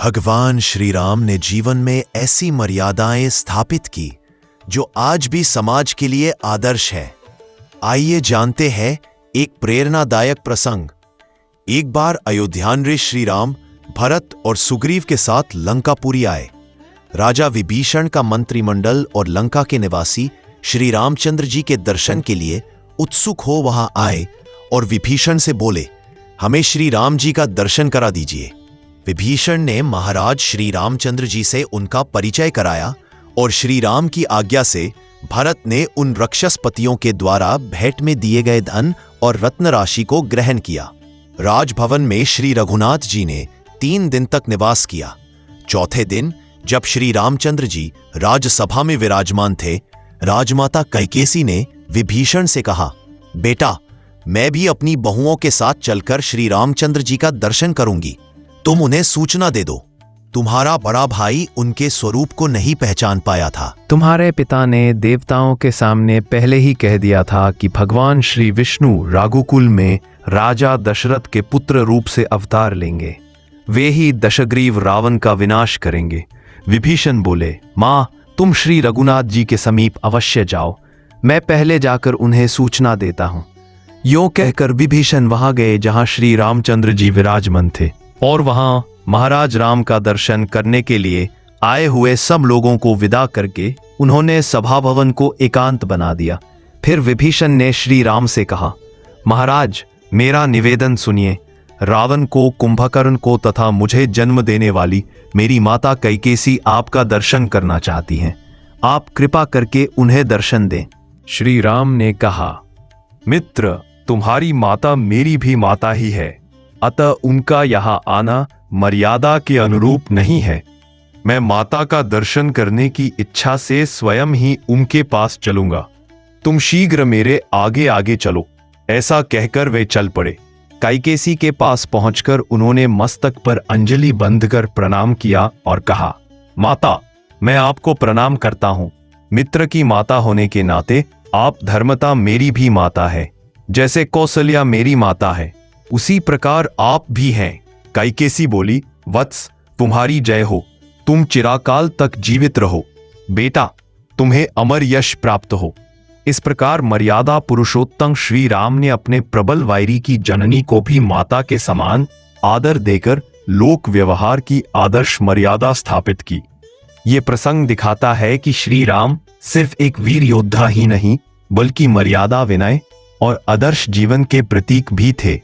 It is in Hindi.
भगवान श्री राम ने जीवन में ऐसी मर्यादाएं स्थापित की जो आज भी समाज के लिए आदर्श है। आइए जानते हैं एक प्रेरणादायक प्रसंग। एक बार अयोध्यानृष श्री राम भरत और सुग्रीव के साथ लंकापुरी आए। राजा विभीषण का मंत्रिमंडल और लंका के निवासी श्री रामचंद्र जी के दर्शन के लिए उत्सुक हो वहां आए और विभीषण से बोले, हमें श्री राम जी का दर्शन करा दीजिए। विभीषण ने महाराज श्री रामचंद्र जी से उनका परिचय कराया और श्री राम की आज्ञा से भरत ने उन रक्षसपतियों के द्वारा भेंट में दिए गए धन और रत्न राशि को ग्रहण किया। राजभवन में श्री रघुनाथ जी ने 3 दिन तक निवास किया। चौथे दिन जब श्री रामचंद्र जी राजसभा में विराजमान थे, राजमाता कैकेयी ने विभीषण से कहा, बेटा, मैं भी अपनी बहुओं के साथ चलकर श्री रामचंद्र जी का दर्शन करूंगी। तुम उन्हें सूचना दे दो। तुम्हारा बड़ा भाई उनके स्वरूप को नहीं पहचान पाया था। तुम्हारे पिता ने देवताओं के सामने पहले ही कह दिया था कि भगवान श्री विष्णु रघुकुल में राजा दशरथ के पुत्र रूप से अवतार लेंगे। वे ही दशग्रीव रावण का विनाश करेंगे। विभीषण बोले, माँ, तुम श्री रघुनाथ जी के समीप अवश्य जाओ। मैं पहले जाकर उन्हें सूचना देता हूँ। यों कहकर विभीषण वहां गए जहां श्री रामचंद्र जी विराजमान थे और वहां महाराज राम का दर्शन करने के लिए आए हुए सब लोगों को विदा करके उन्होंने सभा भवन को एकांत बना दिया। फिर विभीषण ने श्री राम से कहा, महाराज, मेरा निवेदन सुनिए। रावण को, कुंभकर्ण को तथा मुझे जन्म देने वाली मेरी माता कैकेयी आपका दर्शन करना चाहती हैं। आप कृपा करके उन्हें दर्शन दें। श्री राम ने कहा, मित्र, तुम्हारी माता मेरी भी माता ही है, अतः उनका यहाँ आना मर्यादा के अनुरूप नहीं है। मैं माता का दर्शन करने की इच्छा से स्वयं ही उनके पास चलूंगा। तुम शीघ्र मेरे आगे आगे चलो। ऐसा कहकर वे चल पड़े। कैकेयी के पास पहुंचकर उन्होंने मस्तक पर अंजलि बंधकर प्रणाम किया और कहा, माता, मैं आपको प्रणाम करता हूं। मित्र की माता होने के नाते आप धर्मता मेरी भी माता है। जैसे कौशल्या मेरी माता है, उसी प्रकार आप भी हैं। कैकेयी बोली, वत्स, तुम्हारी जय हो। तुम चिरकाल तक जीवित रहो। बेटा, तुम्हें अमर यश प्राप्त हो। इस प्रकार मर्यादा पुरुषोत्तम श्री राम ने अपने प्रबल वैरी की जननी को भी माता के समान आदर देकर लोक व्यवहार की आदर्श मर्यादा स्थापित की। ये प्रसंग दिखाता है कि श्री राम सिर्फ एक वीर योद्धा ही नहीं, बल्कि मर्यादा, विनय और आदर्श जीवन के प्रतीक भी थे।